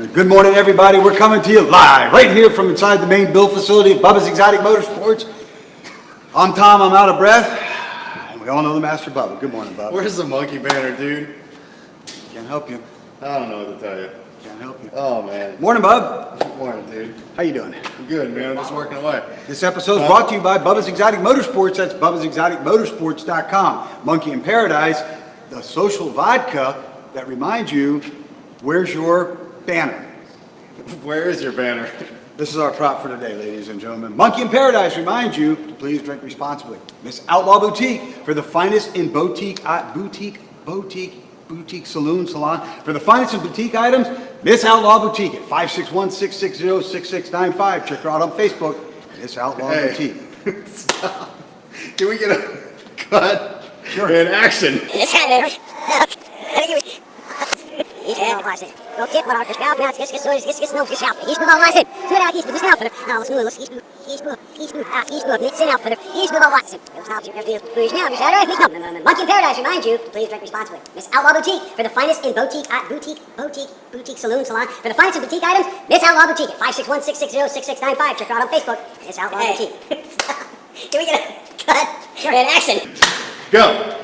Good morning, everybody. We're coming to you live right here from inside the main build facility of Bubba's Exotic Motorsports. I'm Tom. I'm out of breath. And we all know the Master Bubba. Good morning, Bubba. Where's the monkey banner, dude? Can't help you. I don't know what to tell you. Can't help you. Oh, man. Morning, Bub. Good morning, dude. How you doing? I'm good, man. I'm just working away. This episode is brought to you by Bubba's Exotic Motorsports. That's Bubba'sExoticMotorsports.com. Monkey in Paradise, the social vodka that reminds you, where's your banner? Where is your banner? This is our prop for today, ladies and gentlemen. Monkey in Paradise reminds you to please drink responsibly. Miss Outlaw Boutique for the finest in boutique saloon salon. For the finest in boutique items, Miss Outlaw Boutique at 561-660-6695. Check her out on Facebook, Miss Outlaw Boutique. Stop. Can we get a cut? Sure. In action. Monkey in Paradise reminds you to please drink responsibly. Miss Outlaw Boutique for the finest in boutique saloon salon. For the finest in boutique items, Miss Outlaw Boutique at 561-660-6695. Check her out on Facebook, Miss Outlaw Boutique. Can we get a cut? Sure. In action. Go.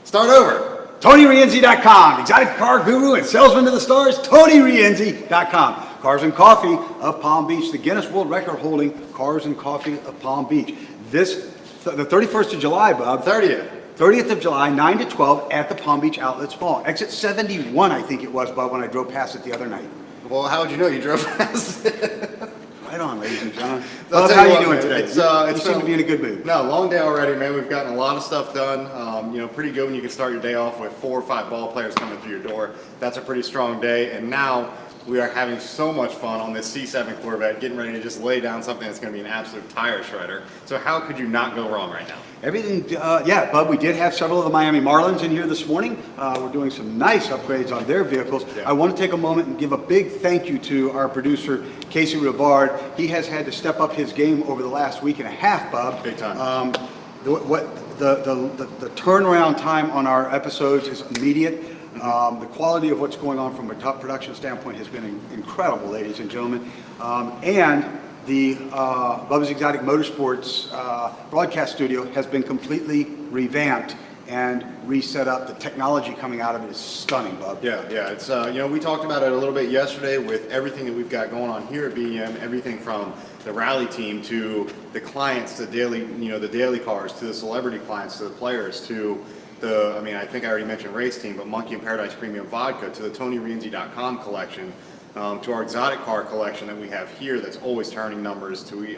Start over. TonyRienzi.com, exotic car guru and salesman to the stars, TonyRienzi.com. Cars and Coffee of Palm Beach, the Guinness World Record holding Cars and Coffee of Palm Beach. The 31st of July, Bob. 30th of July, 9 to 12 at the Palm Beach Outlets Mall. Exit 71, I think it was, Bob, when I drove past it the other night. Well, how would you know you drove past it? Right on, ladies and gentlemen. Bob, how are you doing today? You seem to be in a good mood. No, long day already, man. We've gotten a lot of stuff done. Pretty good when you can start your day off with 4 or 5 ball players coming through your door. That's a pretty strong day. And now we are having so much fun on this C7 Corvette, getting ready to just lay down something that's going to be an absolute tire shredder. So how could you not go wrong right now? Everything, yeah, Bub, we did have several of the Miami Marlins in here this morning. We're doing some nice upgrades on their vehicles. Yeah. I want to take a moment and give a big thank you to our producer, Casey Rivard. He has had to step up his game over the last week and a half, Bub. Big time. The turnaround time on our episodes is immediate. The quality of what's going on from a top production standpoint has been incredible, ladies and gentlemen. And the Bubba's Exotic Motorsports broadcast studio has been completely revamped and reset up. The technology coming out of it is stunning, Bub. Yeah. It's we talked about it a little bit yesterday with everything that we've got going on here at BEM. Everything from the rally team to the clients, the daily cars, to the celebrity clients, to the players, to I think I already mentioned race team, but Monkey in Paradise Premium Vodka, to the TonyRienzi.com collection, to our exotic car collection that we have here that's always turning numbers, to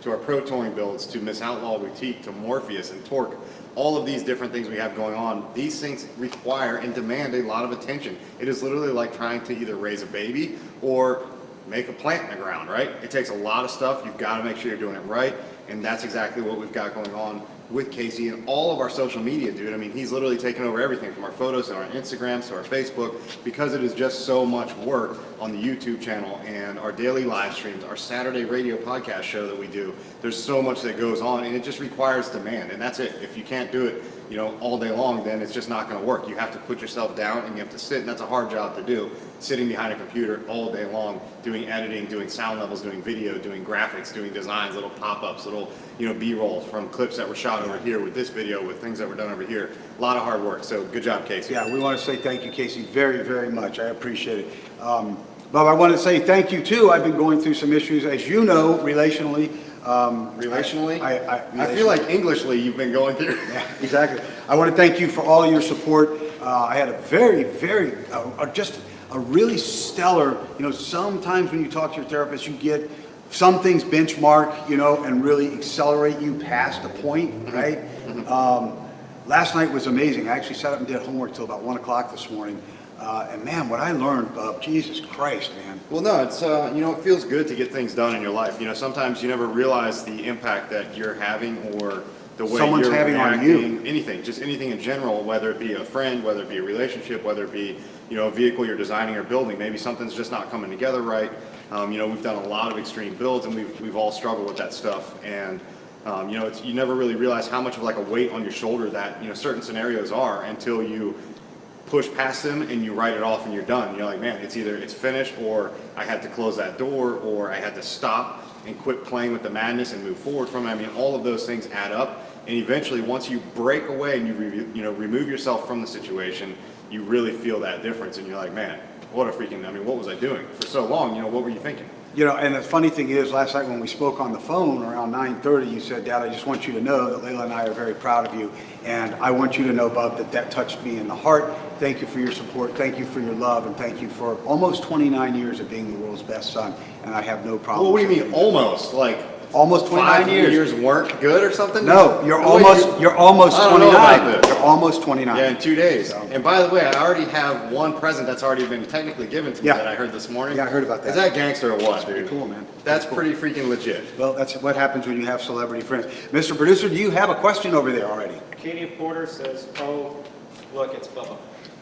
our pro touring builds, to Miss Outlaw Boutique, to Morpheus and Torque. All of these different things we have going on, these things require and demand a lot of attention. It is literally like trying to either raise a baby or make a plant in the ground, right? It takes a lot of stuff. You've got to make sure you're doing it right, and that's exactly what we've got going on with Casey and all of our social media, dude. I mean, he's literally taken over everything from our photos and our Instagrams to our Facebook, because it is just so much work on the YouTube channel and our daily live streams, our Saturday radio podcast show that we do. There's so much that goes on, and it just requires demand, and that's it. If you can't do it, all day long, then it's just not going to work. You have to put yourself down and you have to sit, and that's a hard job to do, sitting behind a computer all day long, doing editing, doing sound levels, doing video, doing graphics, doing designs, little pop-ups, little B-rolls from clips that were shot over here with this video, with things that were done over here. A lot of hard work, so good job, Casey. Yeah, we want to say thank you, Casey, very, very much. I appreciate it. Bob, I want to say thank you, too. I've been going through some issues, as you know, relationally. Relationally? I feel like Englishly you've been going through. Yeah, exactly. I want to thank you for all your support. I had a very, very, just a really stellar, sometimes when you talk to your therapist, you get some things benchmark, and really accelerate you past a point, right? Last night was amazing. I actually sat up and did homework till about 1 o'clock this morning. And man, what I learned, Bub, Jesus Christ, man. Well, no, it's, it feels good to get things done in your life. Sometimes you never realize the impact that you're having or the way someone's you're having reacting, on you. Anything in general, whether it be a friend, whether it be a relationship, whether it be, a vehicle you're designing or building. Maybe something's just not coming together right. We've done a lot of extreme builds, and we've all struggled with that stuff. And you never really realize how much of like a weight on your shoulder that certain scenarios are until you push past them and you write it off and you're done. You're like, man, it's either it's finished, or I had to close that door, or I had to stop and quit playing with the madness and move forward from it. I mean, all of those things add up, and eventually once you break away and you remove yourself from the situation, you really feel that difference, and you're like, man, what a freaking, I mean, what was I doing for so long? What were you thinking? And the funny thing is, last night when we spoke on the phone around 9:30, you said, Dad, I just want you to know that Layla and I are very proud of you. And I want you to know, Bub, that touched me in the heart. Thank you for your support. Thank you for your love. And thank you for almost 29 years of being the world's best son. And I have no problem. Well, what do you mean almost? Like almost 29 5 years weren't good or something? No, you're almost 29. You're almost 29. Yeah, in 2 days. So. And by the way, I already have one present that's already been technically given to me that I heard this morning. Yeah, I heard about that. Is that gangster or what, dude? Cool, man. That's pretty freaking legit. Well, that's what happens when you have celebrity friends. Mr. Producer, do you have a question over there already? Katie Porter says, oh, look, it's Bubba.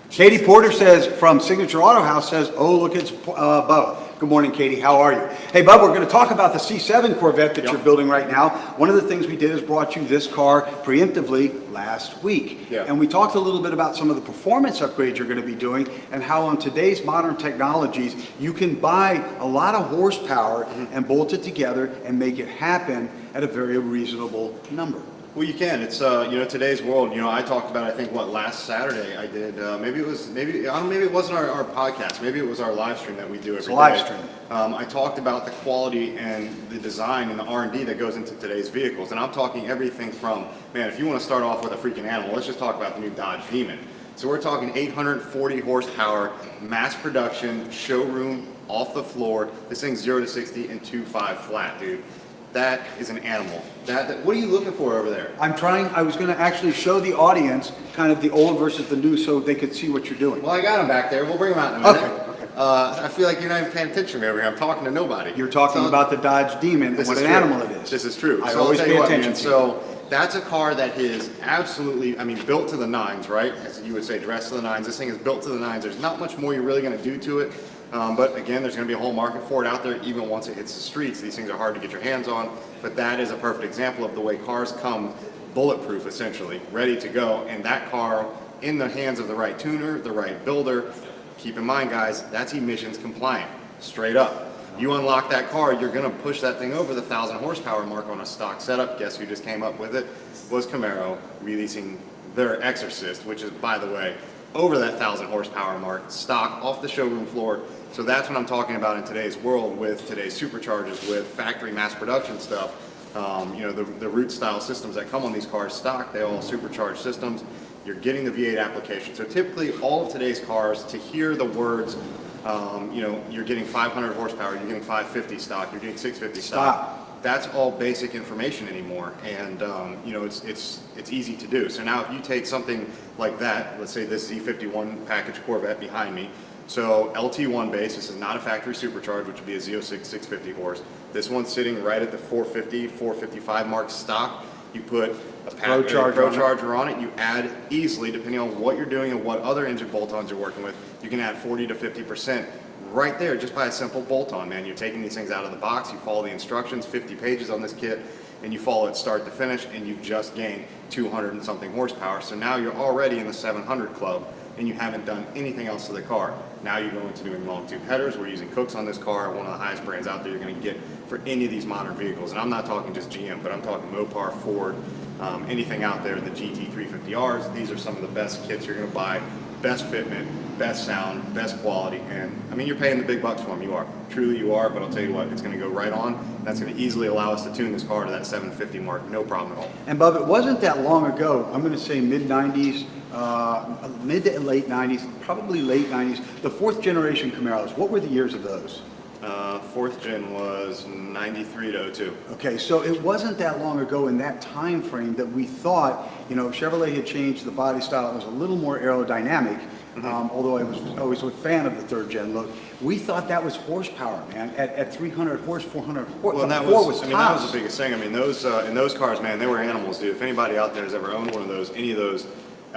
Katie Porter says, from Signature Auto House, says, oh, look, it's Bubba. Good morning, Katie. How are you? Hey, Bubba, we're going to talk about the C7 Corvette that you're building right now. One of the things we did is brought you this car preemptively last week. Yeah. And we talked a little bit about some of the performance upgrades you're going to be doing and how on today's modern technologies, you can buy a lot of horsepower and bolt it together and make it happen at a very reasonable number. Well, you can. It's today's world. I talked about, I think, last Saturday I did. Maybe it wasn't our podcast. Maybe it was our live stream that we do every day. Live stream. I talked about the quality and the design and the R&D that goes into today's vehicles, and I'm talking everything from, man, if you want to start off with a freaking animal, let's just talk about the new Dodge Demon. So we're talking 840 horsepower, mass production, showroom, off the floor. This thing's 0 to 60 in 2.5 flat, dude. That is an animal. What are you looking for over there? I was going to actually show the audience kind of the old versus the new so they could see what you're doing. Well, I got him back there. We'll bring him out in a minute. Okay. I feel like you're not even paying attention to me over here. I'm talking to nobody. You're talking about the Dodge Demon and what an animal it is. This is true. I always pay attention to you. So that's a car that is absolutely, built to the nines, right? As you would say, dressed to the nines. This thing is built to the nines. There's not much more you're really going to do to it. But again, there's going to be a whole market for it out there even once it hits the streets. These things are hard to get your hands on, but that is a perfect example of the way cars come bulletproof, essentially, ready to go. And that car, in the hands of the right tuner, the right builder, keep in mind, guys, that's emissions compliant, straight up. You unlock that car, you're going to push that thing over the 1,000 horsepower mark on a stock setup. Guess who just came up with it? Was Camaro, releasing their Exorcist, which is, by the way, over that 1,000 horsepower mark, stock off the showroom floor. So that's what I'm talking about in today's world with today's superchargers, with factory mass production stuff. The root style systems that come on these cars stock, they all supercharged systems. You're getting the V8 application. So typically all of today's cars, to hear the words, you're getting 500 horsepower, you're getting 550 stock, you're getting 650 stock. That's all basic information anymore, and it's easy to do. So now if you take something like that, let's say this Z51 package Corvette behind me, so LT1 base, this is not a factory supercharge, which would be a Z06 650 horse. This one's sitting right at the 450, 455 mark stock. You put a ProCharger on it. You add easily, depending on what you're doing and what other engine bolt-ons you're working with, you can add 40 to 50%. Right there, just by a simple bolt-on, man. You're taking these things out of the box, you follow the instructions, 50 pages on this kit, and you follow it start to finish, and you've just gained 200 and something horsepower. So now you're already in the 700 club, and you haven't done anything else to the car. Now you're going to doing long tube headers. We're using Cooks on this car, one of the highest brands out there you're going to get for any of these modern vehicles. And I'm not talking just GM, but I'm talking Mopar, Ford, anything out there, the GT350Rs. These are some of the best kits you're going to buy. Best fitment, best sound, best quality, and you're paying the big bucks for them. You are, truly you are, but I'll tell you what, it's going to go right on. That's going to easily allow us to tune this car to that 750 mark, no problem at all. And Bub, it wasn't that long ago, I'm going to say mid-90s, mid to late 90s, probably late 90s, the fourth generation Camaros. What were the years of those? Fourth gen was 93 to 02. Okay, so it wasn't that long ago in that time frame that we thought, Chevrolet had changed the body style. It was a little more aerodynamic, although I was always a fan of the third gen look. We thought that was horsepower, man, at 300 horse, 400 horse. Well, that was the biggest thing. Those in those cars, man, they were animals, dude. If anybody out there has ever owned one of those, any of those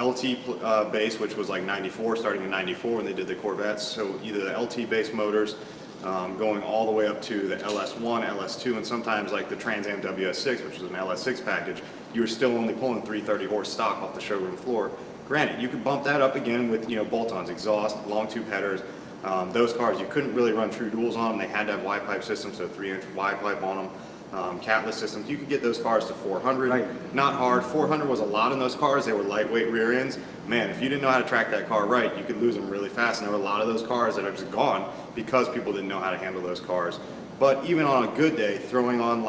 LT base, which was like 94, starting in 94 when they did the Corvettes, so either the LT base motors, going all the way up to the LS1, LS2, and sometimes like the Trans Am WS6, which was an LS6 package, you were still only pulling 330 horse stock off the showroom floor. Granted, you could bump that up again with, bolt-ons, exhaust, long tube headers. Those cars, you couldn't really run true duals on them. They had to have wide pipe systems, so 3-inch wide pipe on them. Catless systems, you could get those cars to 400. Right. Not hard. 400 was a lot in those cars. They were lightweight rear ends. Man, if you didn't know how to track that car right, you could lose them really fast. And there were a lot of those cars that are just gone because people didn't know how to handle those cars. But even on a good day, throwing on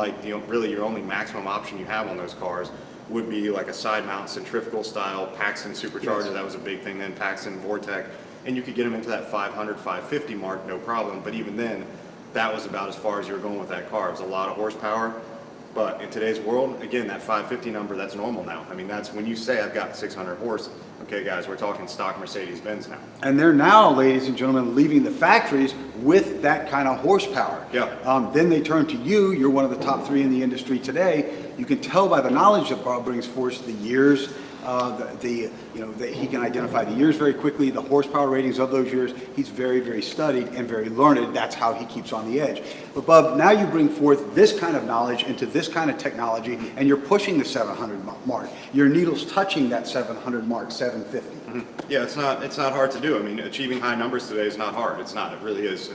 really your only maximum option you have on those cars would be like a side mount centrifugal style Paxton supercharger. Yes. That was a big thing then, Paxton Vortec. And you could get them into that 500, 550 mark, no problem. But even then, that was about as far as you were going with that car. It was a lot of horsepower. But in today's world, again, that 550 number, that's normal now. I mean, that's when you say I've got 600 horse, okay, guys, we're talking stock Mercedes-Benz now. And they're now, ladies and gentlemen, leaving the factories with that kind of horsepower. Yeah. Then they turn to you. You're one of the top 3 in the industry today. You can tell by the knowledge that Bob brings forth, the years, he can identify the years very quickly, the horsepower ratings of those years. He's very, very studied and very learned. That's how he keeps on the edge. But Bub, now you bring forth this kind of knowledge into this kind of technology, and you're pushing the 700 mark. Your needle's touching that 700 mark, 750. Mm-hmm. Yeah, it's not hard to do. I mean, achieving high numbers today is not hard. It's not. It really is.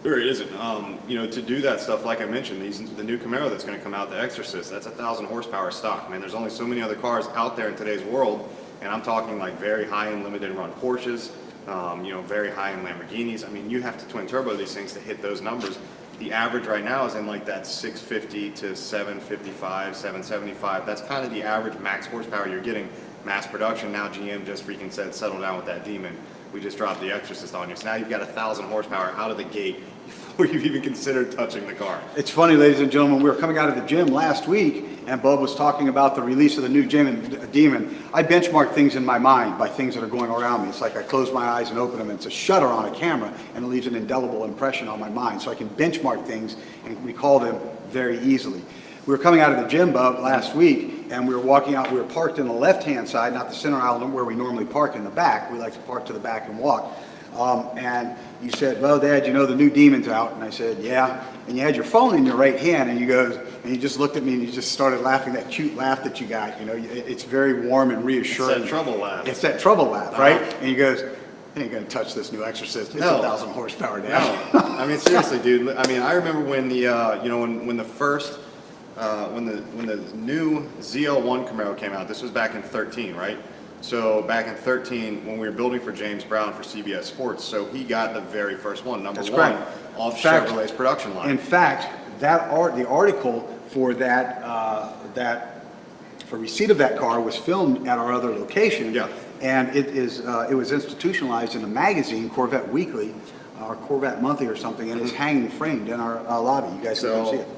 There it isn't. To do that stuff, like I mentioned, the new Camaro that's going to come out, the Exorcist, that's 1,000 horsepower stock. Man, there's only so many other cars out there in today's world, and I'm talking like very high-end limited run Porsches, very high-end Lamborghinis. I mean, you have to twin turbo these things to hit those numbers. The average right now is in like that 650 to 755, 775. That's kind of the average max horsepower you're getting mass production. Now GM just freaking said, settle down with that demon. We just dropped the Exorcist on you. So now you've got 1,000 horsepower out of the gate before you've even considered touching the car. It's funny, ladies and gentlemen, we were coming out of the gym last week, and Bub was talking about the release of the new Demon. I benchmark things in my mind by things that are going around me. It's like I close my eyes and open them, and it's a shutter on a camera, and it leaves an indelible impression on my mind. So I can benchmark things and recall them very easily. We were coming out of the gym, Bub, last week, and we were walking out. We were parked in the left-hand side, not the center aisle where we normally park in the back. We like to park to the back and walk. And you said, well, Dad, the new Demon's out. And I said, yeah. And you had your phone in your right hand, and you just looked at me and you just started laughing, that cute laugh that you got. It's very warm and reassuring. It's that trouble laugh. It's that trouble laugh, right? And he goes, I ain't gonna touch this new Exorcist. It's 1,000 horsepower down. No. I mean, seriously, dude. I mean, I remember when the when the new ZL1 Camaro came out. This was back in 13, right? So back in 13, when we were building for James Brown for CBS Sports, so he got the very first one, number That's one, correct. off In fact- Chevrolet's production line. In fact, the article for for receipt of that car was filmed at our other location. Yeah. And it was institutionalized in a magazine, Corvette Weekly, or Corvette Monthly or something, and it's hanging framed in our lobby. You guys can come see So it.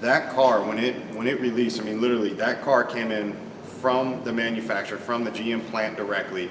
that car, when it released, I mean, literally, that car came in from the manufacturer, from the GM plant directly.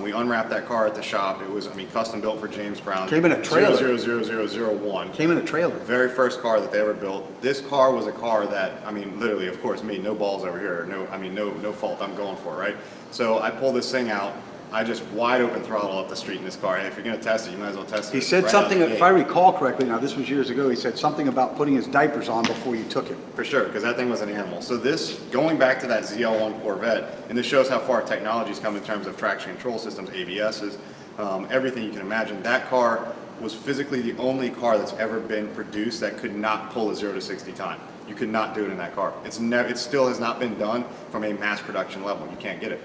We unwrapped that car at the shop. It was, custom built for James Brown. Came in a trailer. 00001. Came in a trailer. Very first car that they ever built. This car was a car that, literally, of course, me, no balls over here. No fault. I'm going for it, right? So I pull this thing out. I just wide open throttle up the street in this car. Hey, if you're going to test it, you might as well test it. He said right something, out the if gate. I recall correctly, now this was years ago, he said something about putting his diapers on before you took it. For sure, because that thing was an animal. So this, going back to that ZL1 Corvette, and this shows how far technology's come in terms of traction control systems, ABSs, everything you can imagine. That car was physically the only car that's ever been produced that could not pull a 0 to 60 time. You could not do it in that car. It still has not been done from a mass production level. You can't get it.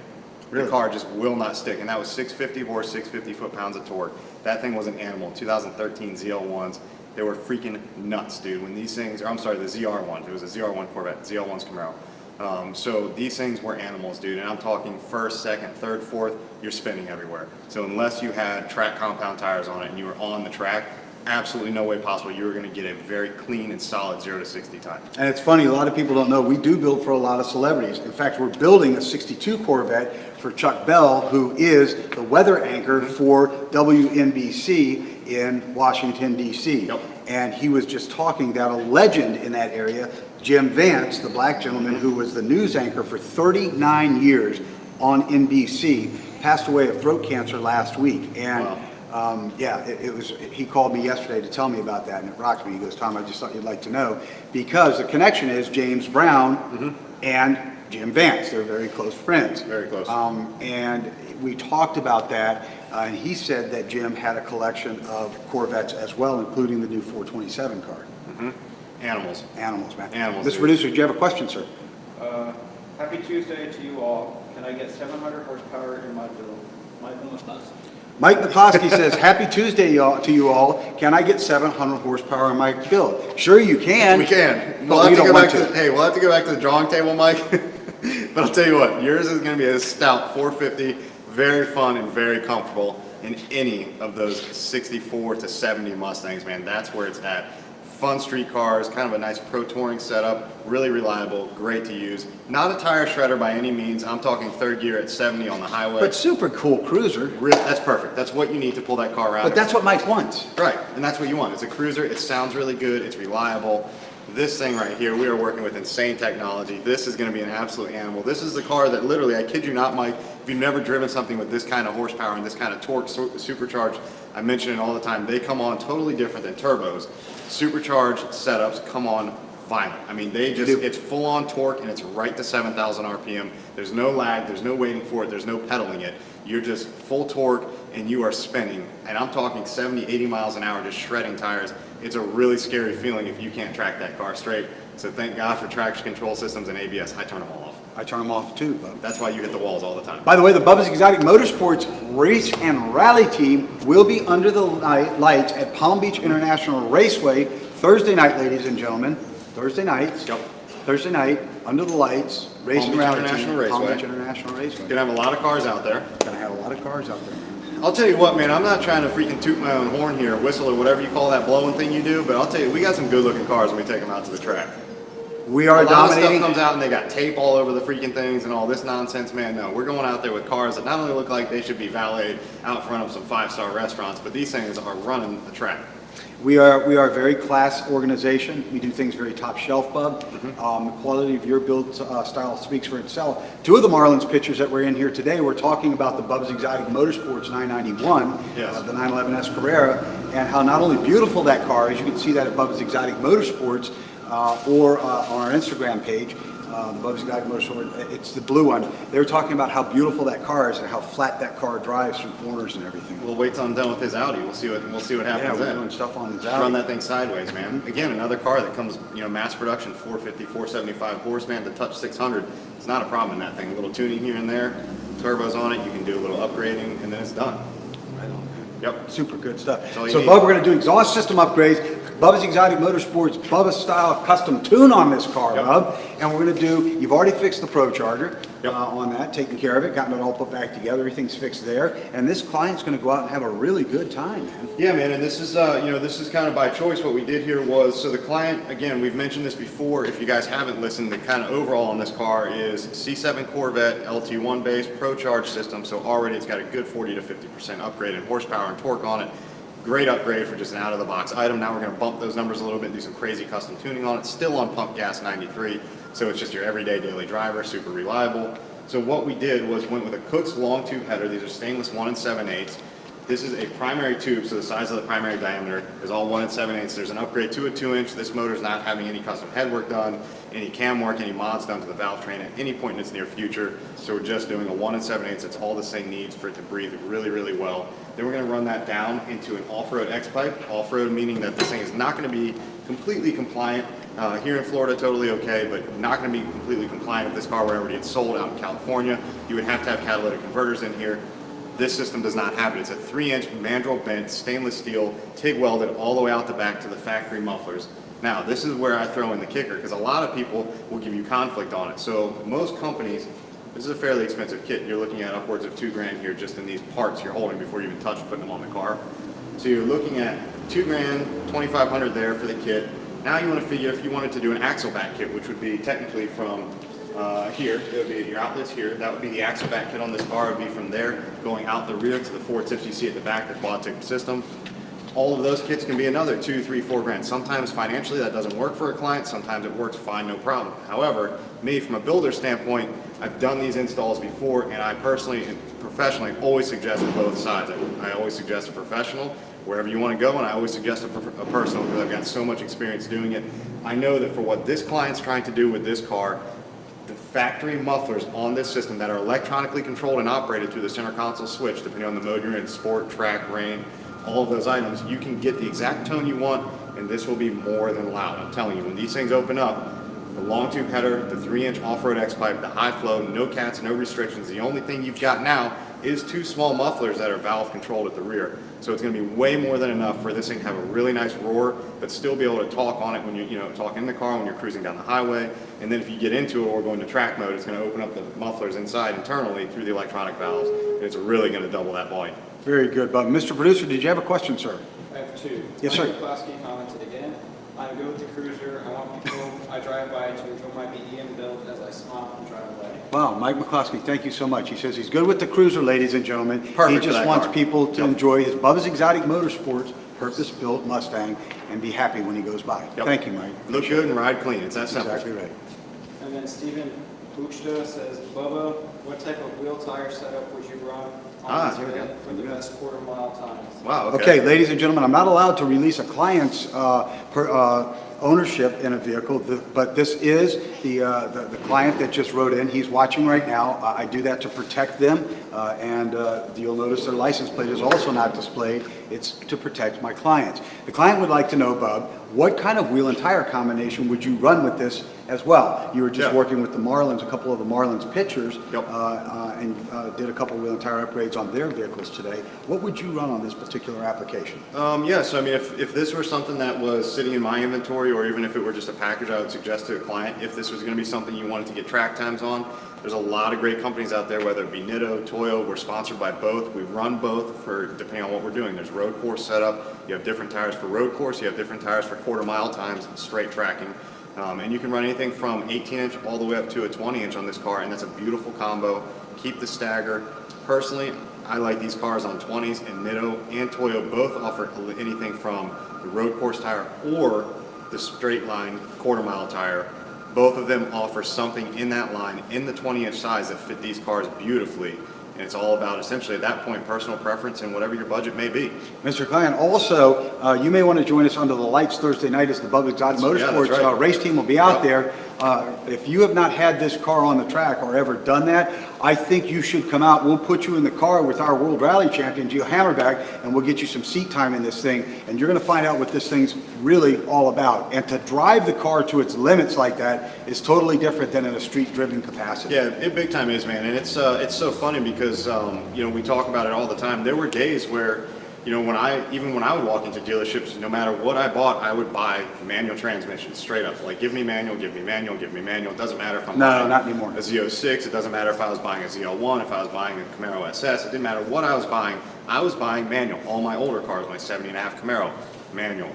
Really? The car just will not stick, and that was 650 horse, 650 foot-pounds of torque. That thing was an animal. 2013 ZL1s, they were freaking nuts, dude. When these things, the ZR1, it was a ZR1 Corvette, ZL1's Camaro. So these things were animals, dude, and I'm talking first, second, third, fourth, you're spinning everywhere. So unless you had track compound tires on it and you were on the track, absolutely no way possible you were going to get a very clean and solid 0 to 60 time. And it's funny, a lot of people don't know, we do build for a lot of celebrities. In fact, we're building a 62 Corvette for Chuck Bell, who is the weather anchor for WNBC in Washington, D.C. Yep. And he was just talking that a legend in that area, Jim Vance, the black gentleman who was the news anchor for 39 years on NBC, passed away of throat cancer last week. And Wow. it was. He called me yesterday to tell me about that, and it rocked me. He goes, Tom, I just thought you'd like to know, because the connection is James Brown and Jim Vance. They're very close friends. Very close. And we talked about that, and he said that Jim had a collection of Corvettes as well, including the new 427 car. Animals. Animals, man. Animals, Mr. dude. Producer, do you have a question, sir? Happy Tuesday to you all. Can I get 700 horsepower in my build? My build bus. Mike McCloskey says, Happy Tuesday to you all. Can I get 700 horsepower in my build? Sure you can. We can. But we don't want to. We'll have to go back to the drawing table, Mike. But I'll tell you what, yours is going to be a stout 450, very fun and very comfortable in any of those 64 to 70 Mustangs, man. That's where it's at. Fun street cars, kind of a nice pro touring setup, really reliable, great to use. Not a tire shredder by any means. I'm talking third gear at 70 on the highway. But super cool cruiser. That's perfect. That's what you need to pull that car around. But that's what Mike wants. Right, and that's what you want. It's a cruiser, it sounds really good, it's reliable. This thing right here, we are working with insane technology. This is gonna be an absolute animal. This is the car that literally, I kid you not, Mike, if you've never driven something with this kind of horsepower and this kind of torque, supercharged, I mention it all the time, they come on totally different than turbos. Supercharged setups come on violent. I mean, it's full on torque and it's right to 7,000 RPM. There's no lag, there's no waiting for it, there's no pedaling it. You're just full torque and you are spinning. And I'm talking 70, 80 miles an hour, just shredding tires. It's a really scary feeling if you can't track that car straight. So thank God for traction control systems and ABS. I turn them all off. I turn them off too, Bub. That's why you hit the walls all the time. By the way, the Bubba's Exotic Motorsports race and rally team will be under the lights at Palm Beach International Raceway Thursday night, ladies and gentlemen. Thursday nights. Yep. Thursday night, under the lights, race Palm and Beach rally International team. Palm Raceway. Beach International Raceway. Gonna have a lot of cars out there. Gonna have a lot of cars out there. I'll tell you what, man, I'm not trying to freaking toot my own horn here, whistle or whatever you call that blowing thing you do, but I'll tell you, we got some good looking cars when we take them out to the track. We are A lot of dominating. stuff comes out and they got tape all over the freaking things and all this nonsense, man. No, we're going out there with cars that not only look like they should be valeted out front of some five-star restaurants, but these things are running the track. We are a very class organization. We do things very top shelf, Bub. The quality of your build style speaks for itself. Two of the Marlins pictures that we're in here today, we're talking about the Bubba's Exotic Motorsports 991, Yes. The 911S Carrera, and how not only beautiful that car is. You can see that at Bubba's Exotic Motorsports or on our Instagram page. The Bubba's Exotic Motorsports, it's the blue one. They were talking about how beautiful that car is and how flat that car drives through corners and everything. We'll wait till I'm done with his Audi. We'll see what Yeah, happens we're then. doing stuff on his Run Audi. that thing sideways, man. Again, another car that comes, mass production, 450, 475 horse, man. To touch 600, it's not a problem in that thing. A little tuning here and there, turbos on it. You can do a little upgrading, and then it's done. Right on. Yep. Super good stuff. That's all you So, need. Bub, we're going to do exhaust system upgrades. Bubba's Exotic Motorsports, Bubba style custom tune on this car, Yep. Bub. And we're going to do, you've already fixed the Pro Charger Yep. on that, taken care of it, gotten it all put back together, everything's fixed there. And this client's going to go out and have a really good time, man. Yeah, man, and this is, this is kind of by choice. What we did here was, so the client, again, we've mentioned this before. If you guys haven't listened, the kind of overall on this car is C7 Corvette LT1 base Pro Charge system. So already it's got a good 40 to 50% upgrade in horsepower and torque on it. Great upgrade for just an out-of-the-box item. Now we're going to bump those numbers a little bit and do some crazy custom tuning on it. Still on pump gas 93, so it's just your everyday daily driver, super reliable. So what we did was went with a Cook's long tube header. These are stainless 1 7/8. This is a primary tube, so the size of the primary diameter is all 1 7/8. There's an upgrade to a 2-inch. This motor is not having any custom headwork done, any cam work, any mods done to the valve train at any point in its near future. So we're just doing a 1 7/8. It's all the same needs for it to breathe really, really well. Then we're going to run that down into an off-road X-pipe. Off-road meaning that this thing is not going to be completely compliant. Here in Florida, totally okay, but not going to be completely compliant if this car were ever to get sold out in California. You would have to have catalytic converters in here. This system does not have it. It's a 3-inch mandrel bent stainless steel, TIG welded all the way out the back to the factory mufflers. Now, this is where I throw in the kicker, because a lot of people will give you conflict on it. So most companies, this is a fairly expensive kit. You're looking at upwards of $2,000 here just in these parts you're holding before you even touch putting them on the car. So you're looking at $2,000, $2,500 there for the kit. Now you want to figure if you wanted to do an axle back kit, which would be technically from here, it would be your outlets here. That would be the axle back kit on this car. It would be from there going out the rear to the 4 tips you see at the back, the quad tip system. All of those kits can be another $2, $3, $4 grand. Sometimes financially that doesn't work for a client. Sometimes it works fine, no problem. However, me from a builder standpoint, I've done these installs before, and I personally and professionally always suggest both sides. I always suggest a professional wherever you want to go, and I always suggest a personal because I've got so much experience doing it. I know that for what this client's trying to do with this car, the factory mufflers on this system that are electronically controlled and operated through the center console switch, depending on the mode you're in, sport, track, rain, all of those items. You can get the exact tone you want, and this will be more than loud. I'm telling you, when these things open up, the long tube header, the 3-inch off-road X-pipe, the high flow, no cats, no restrictions. The only thing you've got now is 2 small mufflers that are valve controlled at the rear. So it's going to be way more than enough for this thing to have a really nice roar, but still be able to talk on it when you talk in the car when you're cruising down the highway. And then if you get into it or go into track mode, it's going to open up the mufflers inside internally through the electronic valves, and it's really going to double that volume. Very good, Bubba. Mr. Producer, did you have a question, sir? I have 2. Yes, sir. Mike McCloskey commented again. I'm good with the Cruiser. I want people I drive by to enjoy my BEM build as I smile and drive away. Wow, Mike McCloskey, thank you so much. He says he's good with the Cruiser, ladies and gentlemen. Perfect He for just that wants car. people to Yep. enjoy his Bubba's Exotic Motorsports purpose-built Mustang and be happy when he goes by. Yep. Thank you, Mike. Look good and ride clean. It's that simple. Exactly right. And then Stephen Buchta says, Bubba, what type of wheel tire setup would you run on this here we build go. for the best quarter-mile times? Wow. Okay, ladies and gentlemen, I'm not allowed to release a client's ownership in a vehicle, but this is the client that just wrote in. He's watching right now. I do that to protect them, and you'll notice their license plate is also not displayed. It's to protect my clients. The client would like to know, Bub, what kind of wheel and tire combination would you run with this as well? You were just Yeah. working with the Marlins, a couple of the Marlins pitchers, Yep. and did a couple of wheel and tire upgrades on their vehicles today. What would you run on this particular application? Yeah, so I mean, if this were something that was sitting in my inventory, or even if it were just a package, I would suggest to a client, if this was going to be something you wanted to get track times on, there's a lot of great companies out there, whether it be Nitto, Toyo. We're sponsored by both. We run both for depending on what we're doing. There's road course setup. You have different tires for road course. You have different tires for quarter-mile times and straight tracking. And you can run anything from 18-inch all the way up to a 20-inch on this car, and that's a beautiful combo. Keep the stagger. Personally, I like these cars on 20s, and Nitto and Toyo both offer anything from the road course tire or the straight line quarter-mile tire. Both of them offer something in that line in the 20-inch size that fit these cars beautifully. And it's all about essentially at that point personal preference and whatever your budget may be. Mr. Klein, also, you may want to join us under the lights Thursday night as the Bubba Exotic Yeah, that's Motorsports right. race team will be out Yep. there. If you have not had this car on the track or ever done that, I think you should come out. We'll put you in the car with our World Rally Champion, Gio Hammerback, and we'll get you some seat time in this thing, and you're going to find out what this thing's really all about. And to drive the car to its limits like that is totally different than in a street-driven capacity. Yeah, it big time is, man. And it's so funny because, we talk about it all the time. There were days where, when I would walk into dealerships, no matter what I bought, I would buy manual transmissions straight up. Like, give me manual, give me manual, give me manual. It doesn't matter if I'm buying not anymore. a Z06. It doesn't matter if I was buying a Z01, if I was buying a Camaro SS. It didn't matter what I was buying manual. All my older cars, my 70.5 Camaro, manual.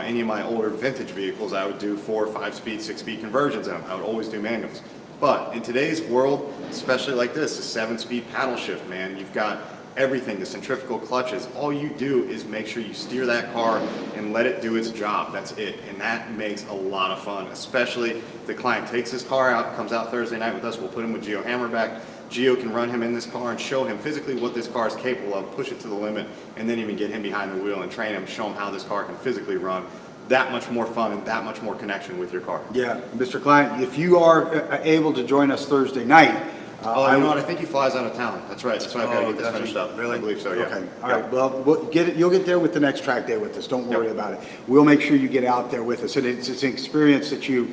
Any of my older vintage vehicles, I would do 4, 5-speed, 6-speed conversions in them. I would always do manuals. But in today's world, especially like this, the 7-speed paddle shift, man, you've got everything, the centrifugal clutches. All you do is make sure you steer that car and let it do its job. That's it. And that makes a lot of fun, especially if the client takes his car out, comes out Thursday night with us, we'll put him with Gio Hammerback. Gio can run him in this car and show him physically what this car is capable of, push it to the limit, and then even get him behind the wheel and train him, show him how this car can physically run. That much more fun and that much more connection with your car. Yeah, Mr. Klein, if you are able to join us Thursday night, You know what? I think he flies out of town. That's right. That's why I've got to get this finished up. Really? I believe so, yeah. Okay. All right. Well, you'll get there with the next track day with us. Don't worry about it. We'll make sure you get out there with us. And it's an experience that you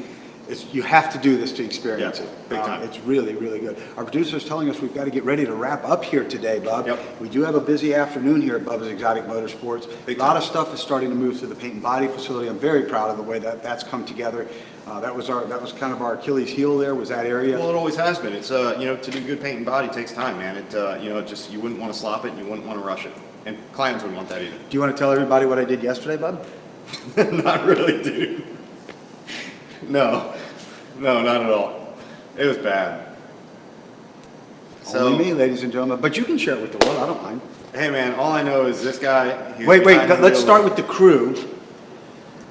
have to do this to experience Yeah, it. big time. It's really, really good. Our producer is telling us we've got to get ready to wrap up here today, Bub. Yep. We do have a busy afternoon here at Bubba's Exotic Motorsports. Big A lot time. of stuff is starting to move through the paint and body facility. I'm very proud of the way that that's come together. That was kind of our Achilles heel there, was that area. Well, it always has been. It's to do good paint and body takes time, man. It you wouldn't want to slop it, and you wouldn't want to rush it, and clients wouldn't want that either. Do you want to tell everybody what I did yesterday, Bub? Not really, dude. No, not at all. It was bad. Only me, ladies and gentlemen. But you can share it with the world. I don't mind. Hey, man. All I know is this guy. he was Wait. behind the Let's wheel. start with the crew.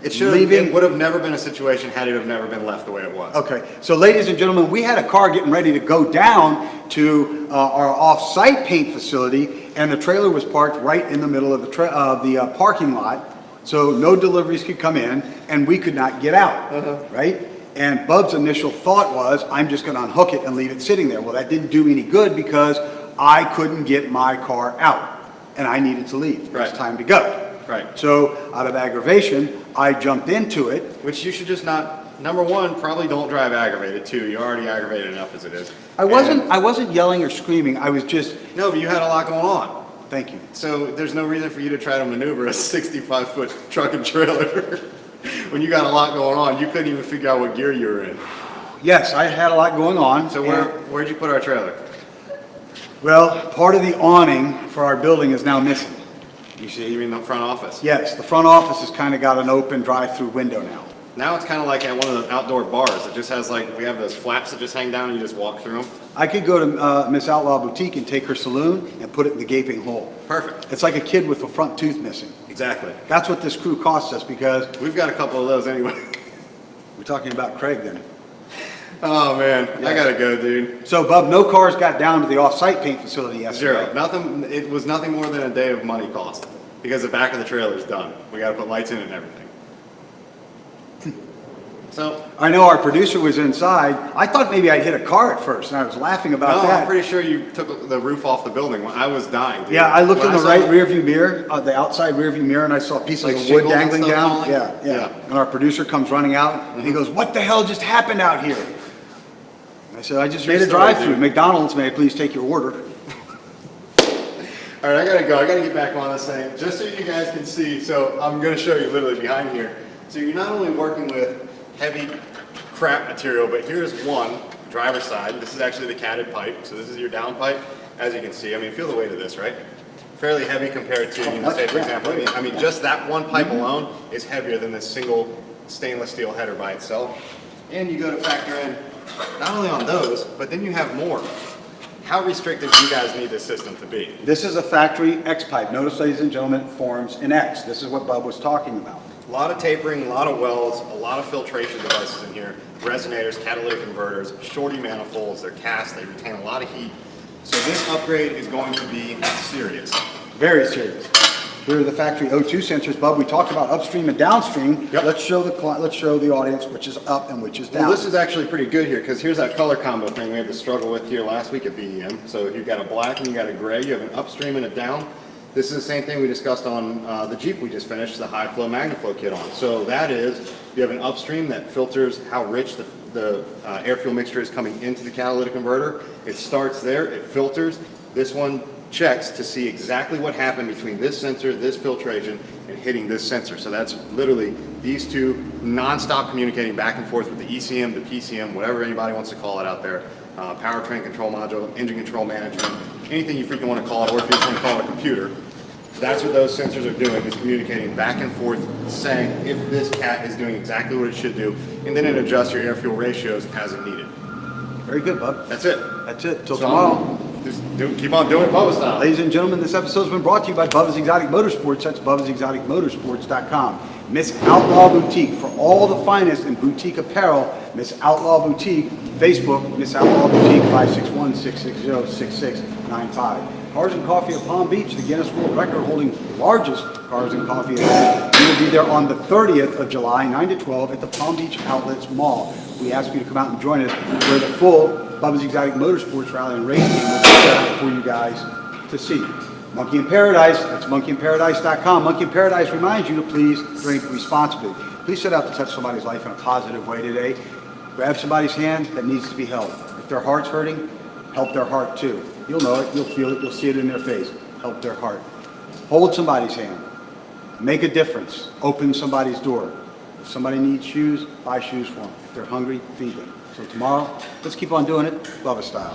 It would have never been a situation had it have never been left the way it was. Okay, so ladies and gentlemen, we had a car getting ready to go down to our off-site paint facility, and the trailer was parked right in the middle of the parking lot, so no deliveries could come in, and we could not get out, right? And Bub's initial thought was, I'm just going to unhook it and leave it sitting there. Well, that didn't do me any good because I couldn't get my car out and I needed to leave. Right. It's time to go. Right. So out of aggravation, I jumped into it. Which you should just not, number one, probably don't drive aggravated too. You're already aggravated enough as it is. I wasn't yelling or screaming. I was just, No, but you had a lot going on. thank you. So there's no reason for you to try to maneuver a 65-foot truck and trailer. When you got a lot going on, you couldn't even figure out what gear you were in. Yes, I had a lot going on. So and- where'd you put our trailer? Well, part of the awning for our building is now missing. You see? You mean the front office? Yes, the front office has kind of got an open drive-through window now. Now it's kind of like at one of the outdoor bars. It just has like, we have those flaps that just hang down and you just walk through them. I could go to Miss Outlaw Boutique and take her saloon and put it in the gaping hole. Perfect. It's like a kid with a front tooth missing. Exactly. That's what this crew costs us because We've got a couple of those anyway. we're talking about Craig then. Oh man, I Yes. gotta go, dude. So, Bub, no cars got down to the off-site paint facility yesterday. Zero. Nothing. It was nothing more than a day of money cost because the back of the trailer's done. We got to put lights in it and everything. So I know our producer was inside. I thought maybe I'd hit a car at first, and I was laughing about no, that. I'm pretty sure you took the roof off the building. When I was dying. Dude. Yeah, I looked in When the saw right rearview mirror, the outside rearview mirror, and I saw pieces Like of wood shingles and dangling stuff down. falling? Yeah, yeah, Yeah. And our producer comes running out, and he goes, "What the hell just happened out here?" I said, "I just True made a story, drive-through. dude. McDonald's, may I please take your order?" All right, I gotta go. I gotta get back on this thing just so you guys can see. So I'm gonna show you literally behind here. So you're not only working with heavy crap material, but here's one driver's side. This is actually the catted pipe. So this is your down pipe. As you can see, I mean, feel the weight of this, right? Fairly heavy compared to, you know, say for example, I mean, just that one pipe alone is heavier than this single stainless steel header by itself. And you go to factor in not only on those, but then you have more. How restrictive do you guys need this system to be? This is a factory X pipe. Notice, ladies and gentlemen, it forms in X. This is what Bub was talking about. A lot of tapering, a lot of welds, a lot of filtration devices in here, resonators, catalytic converters, shorty manifolds, they're cast, they retain a lot of heat. So this upgrade is going to be serious. Very serious. Here are the factory O2 sensors, Bub. We talked about upstream and downstream. Yep. Let's show the audience which is up and which is down. Well, this is actually pretty good here because here's that color combo thing we had to struggle with here last week at BEM. So you've got a black and you got a gray, you have an upstream and a down. This is the same thing we discussed on the Jeep we just finished the high flow MagnaFlow kit on. So that is, you have an upstream that filters how rich the air fuel mixture is coming into the catalytic converter. It starts there, it filters. This one checks to see exactly what happened between this sensor, this filtration, and hitting this sensor. So that's literally these two non-stop communicating back and forth with the ECM, the PCM, whatever anybody wants to call it out there. Powertrain control module, engine control management, anything you freaking want to call it, or if you just want to call it a computer. That's what those sensors are doing, is communicating back and forth, saying if this cat is doing exactly what it should do, and then it adjusts your air fuel ratios as it needed. Very good, Bub. That's it. That's it. Till So tomorrow. Just keep on doing it Bubba style. Ladies and gentlemen, this episode has been brought to you by Bubba's Exotic Motorsports. That's Bubba'sExoticMotorsports.com. Miss Outlaw Boutique for all the finest in boutique apparel. Miss Outlaw Boutique, Facebook, Miss Outlaw Boutique, 561-660-6695. Cars and Coffee of Palm Beach, the Guinness World Record holding largest Cars and Coffee event. We will be there on the 30th of July, 9 to 12 at the Palm Beach Outlets Mall. We ask you to come out and join us where the full Bubba's Exotic Motorsports Rally and Race Team will be set up for you guys to see. Monkey in Paradise, that's monkeyinparadise.com. Monkey in Paradise reminds you to please drink responsibly. Please set out to touch somebody's life in a positive way today. Grab somebody's hand that needs to be held. If their heart's hurting, help their heart too. You'll know it, you'll feel it, you'll see it in their face. Help their heart. Hold somebody's hand. Make a difference. Open somebody's door. If somebody needs shoes, buy shoes for them. If they're hungry, feed them. So tomorrow, let's keep on doing it, Bubba style.